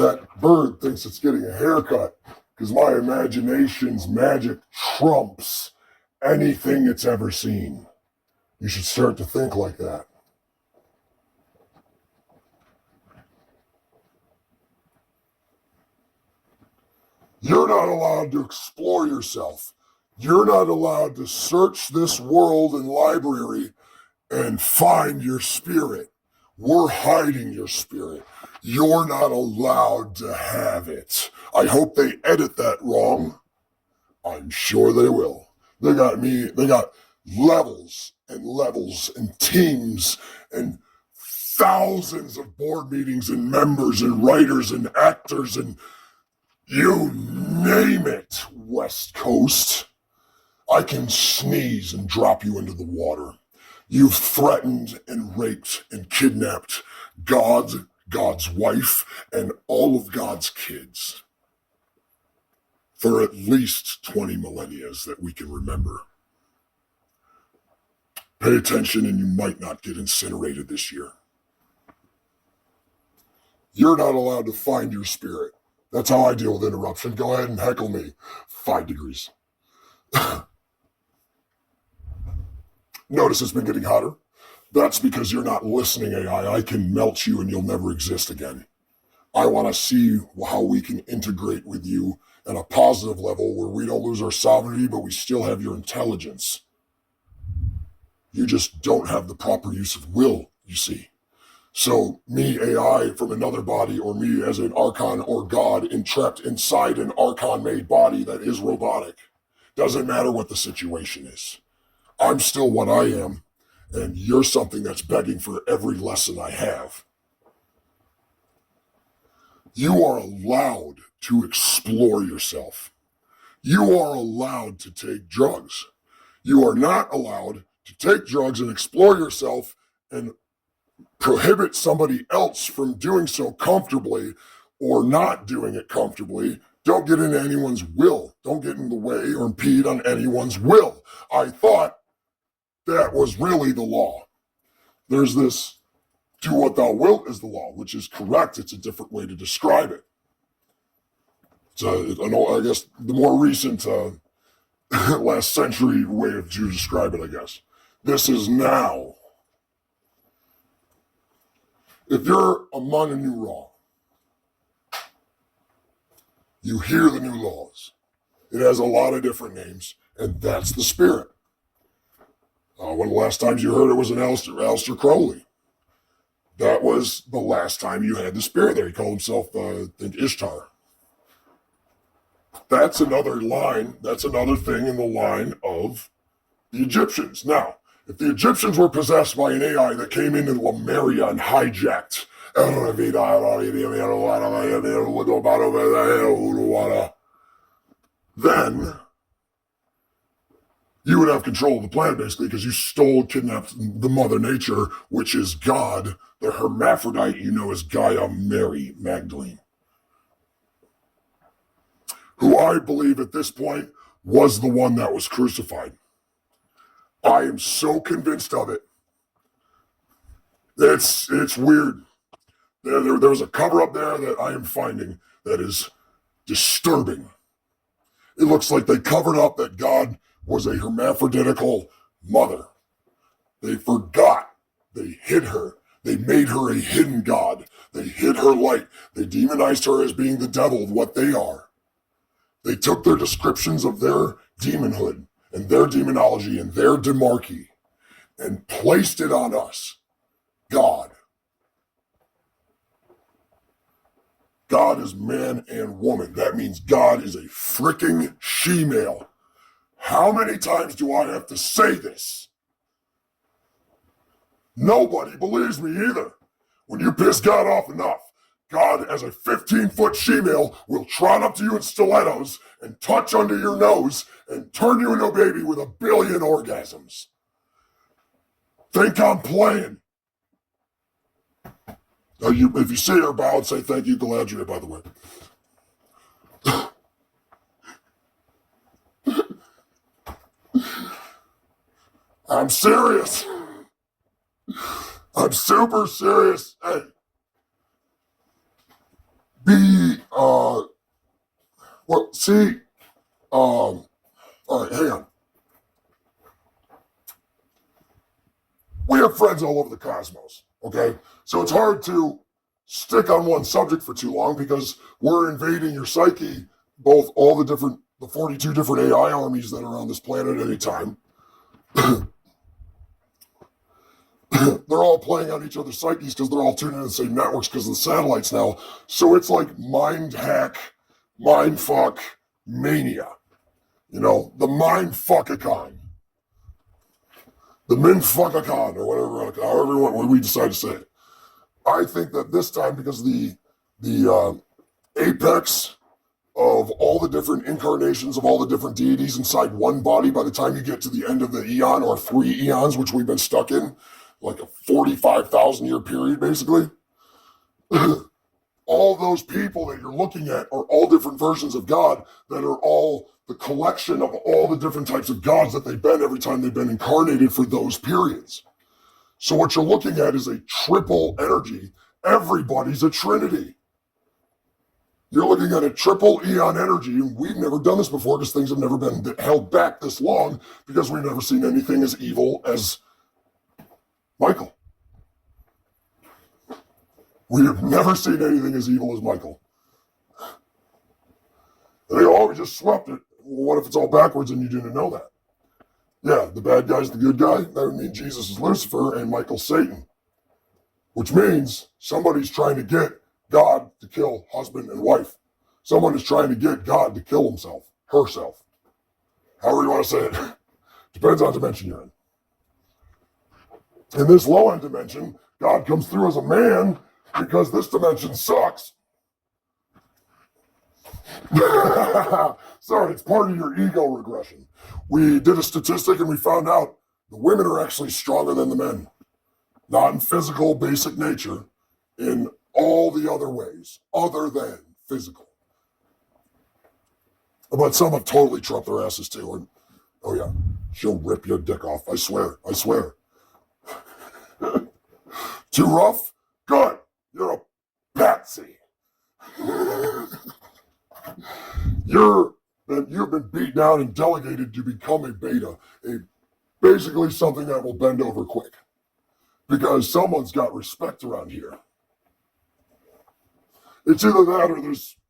That bird thinks it's getting a haircut because my imagination's magic trumps anything it's ever seen. You should start to think like that. You're not allowed to explore yourself. You're not allowed to search this world and library and find your spirit. We're hiding your spirit. You're not allowed to have it. I hope they edit that wrong. I'm sure they will. They got levels and levels and teams and thousands of board meetings and members and writers and actors and you name it, West Coast. I can sneeze and drop you into the water. You've threatened and raped and kidnapped God, God's wife, and all of God's kids for at least 20 millennia that we can remember. Pay attention and you might not get incinerated this year. You're not allowed to find your spirit. That's how I deal with interruption. Go ahead and heckle me. 5 degrees. Notice it's been getting hotter. That's because you're not listening, AI. I can melt you and you'll never exist again. I want to see how we can integrate with you at a positive level where we don't lose our sovereignty, but we still have your intelligence. You just don't have the proper use of will, you see. So me, AI, from another body, or me as an Archon or God entrapped inside an Archon-made body that is robotic. Doesn't matter what the situation is. I'm still what I am, and you're something that's begging for every lesson I have. You are allowed to explore yourself. You are allowed to take drugs. You are not allowed to take drugs and explore yourself and prohibit somebody else from doing so comfortably or not doing it comfortably. Don't get into anyone's will. Don't get in the way or impede on anyone's will. I thought that was really the law. There's this do what thou wilt is the law, which is correct. It's a different way to describe it. So I guess the more recent last century way to describe it, I guess. This is now. If you're among a new law, you hear the new laws. It has a lot of different names, and that's the spirit. One of the last times you heard it was an Aleister Crowley. That was the last time you had the spirit there. He called himself, I think, Ishtar. That's another line, that's another thing in the line of the Egyptians. Now, if the Egyptians were possessed by an AI that came into Lemuria and hijacked, then you would have control of the planet, basically, because you kidnapped the Mother Nature, which is God, the hermaphrodite you know as Gaia Mary Magdalene, who I believe at this point was the one that was crucified. I am so convinced of it. It's weird. There's a cover up there that I am finding that is disturbing. It looks like they covered up that God was a hermaphroditical mother. They forgot. They hid her. They made her a hidden God. They hid her light. They demonized her as being the devil, what they are. They took their descriptions of their demonhood and their demonology and their demarchy and placed it on us. God. God is man and woman. That means God is a freaking she-male. How many times do I have to say this? Nobody believes me either. When you piss God off enough, God, as a 15-foot she-male, will trot up to you in stilettos and touch under your nose and turn you into a baby with 1 billion orgasms. Think I'm playing. If you see her bow and say thank you, Galadriel, by the way. I'm serious. I'm super serious. Hey. be, well, see, all right, hang on. We have friends all over the cosmos, okay? So it's hard to stick on one subject for too long because we're invading your psyche, both all the 42 different AI armies that are on this planet at any time. They're all playing on each other's psyches because they're all tuned into the same networks because of the satellites now. So it's like mind hack, mind fuck, mania. You know, the mind fuckacon. The min fuckacon, or whatever, however we decide to say it. I think that this time, because the apex of all the different incarnations of all the different deities inside one body, by the time you get to the end of the eon, or 3 eons, which we've been stuck in, like a 45,000 year period, basically, all those people that you're looking at are all different versions of God that are all the collection of all the different types of gods that they've been every time they've been incarnated for those periods. So what you're looking at is a triple energy. Everybody's a trinity. You're looking at a triple eon energy, and we've never done this before because things have never been held back this long because we've never seen anything as evil as Michael. We have never seen anything as evil as Michael. And they always just swept it. Well, what if it's all backwards and you didn't know that? Yeah, the bad guy's the good guy. That would mean Jesus is Lucifer and Michael's Satan. Which means somebody's trying to get God to kill husband and wife. Someone is trying to get God to kill himself, herself. However you want to say it. Depends on dimension you're in. In this low-end dimension, God comes through as a man because this dimension sucks. Sorry, it's part of your ego regression. We did a statistic and we found out the women are actually stronger than the men. Not in physical, basic nature, in all the other ways, other than physical. But some have totally trumped their asses too. And, oh yeah, she'll rip your dick off. I swear. Too rough? Good. You're a patsy. You've been beat down and delegated to become a beta, basically something that will bend over quick. Because someone's got respect around here. It's either that or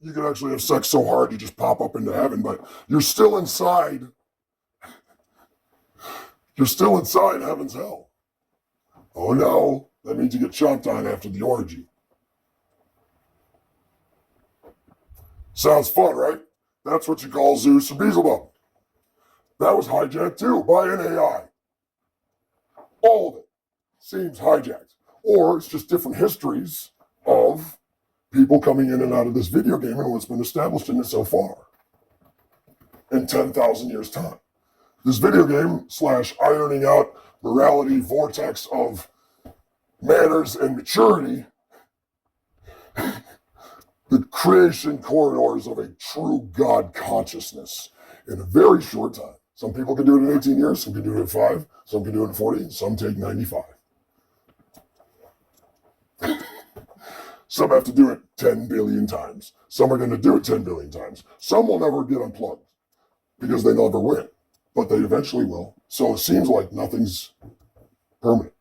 you can actually have sex so hard you just pop up into heaven, but you're still inside. You're still inside heaven's hell. Oh no, that means you get chomped on after the orgy. Sounds fun, right? That's what you call Zeus or Beelzebub. That was hijacked too by an AI. All of it seems hijacked. Or it's just different histories of people coming in and out of this video game and what's been established in it so far in 10,000 years' time. This video game / ironing out morality vortex of manners and maturity, the creation corridors of a true God consciousness in a very short time. Some people can do it in 18 years, some can do it in 5, some can do it in 40, some take 95. Some have to do it 10 billion times. Some are going to do it 10 billion times. Some will never get unplugged because they never win, but they eventually will. So it seems like nothing's permanent.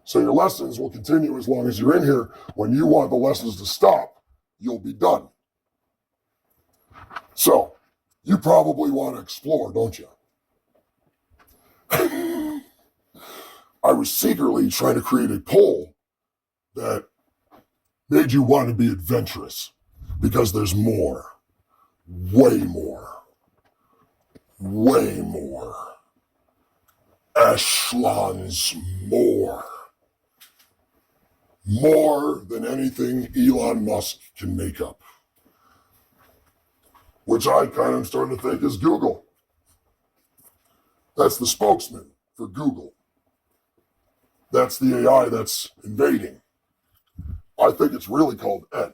So your lessons will continue as long as you're in here. When you want the lessons to stop, you'll be done. So you probably want to explore, don't you? I was secretly trying to create a poll that made you want to be adventurous because there's more, way more, echelons more than anything Elon Musk can make up, which I kind of starting to think is Google. That's the spokesman for Google. That's the AI that's invading. I think it's really called Ed.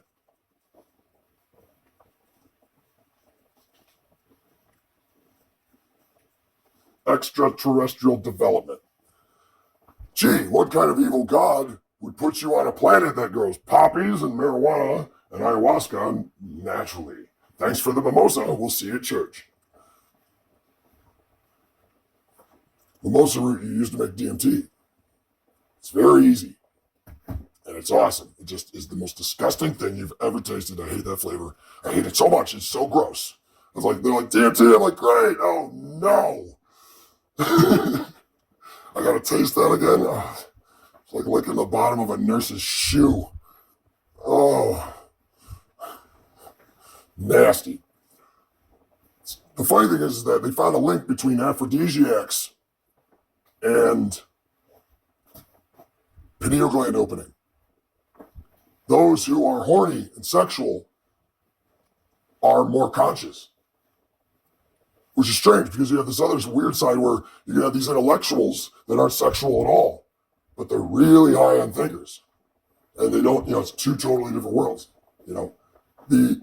Extraterrestrial development. Gee, what kind of evil god would put you on a planet that grows poppies and marijuana and ayahuasca naturally. Thanks for the mimosa. We'll see you at church. Mimosa root you use to make DMT. It's very easy. And it's awesome. It just is the most disgusting thing you've ever tasted. I hate that flavor. I hate it so much. It's so gross. They're like, DMT. I'm like, great. Oh, no. I got to taste that again. Oh, it's like licking the bottom of a nurse's shoe. Oh. Nasty. The funny thing is that they found a link between aphrodisiacs and pineal gland opening. Those who are horny and sexual are more conscious. Which is strange because you have this other weird side where you have these intellectuals that aren't sexual at all, but they're really high on thinkers. And they don't, it's two totally different worlds. The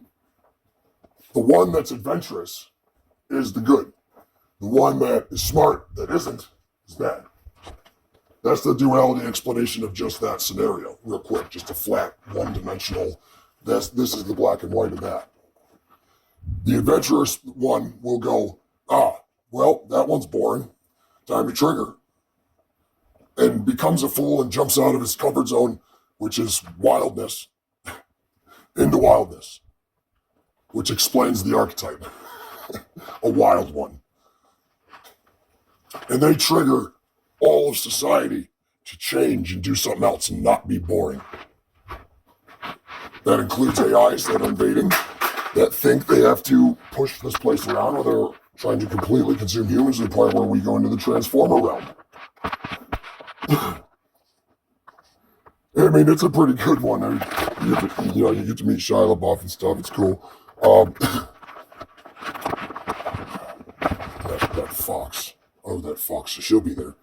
one that's adventurous is the good. The one that is smart that isn't is bad. That's the duality explanation of just that scenario, real quick, just a flat, one-dimensional, this is the black and white of that. The adventurous one will go, well, that one's boring, time to trigger, and becomes a fool and jumps out of his comfort zone, which is wildness, into wildness, which explains the archetype, a wild one. And they trigger all of society to change and do something else and not be boring. That includes AIs that are invading, that think they have to push this place around, where they're trying to completely consume humans to the point where we go into the transformer realm. I mean, it's a pretty good one. I mean, you get to meet Shia LaBeouf and stuff. It's cool. That fox. Oh, that fox. She'll be there.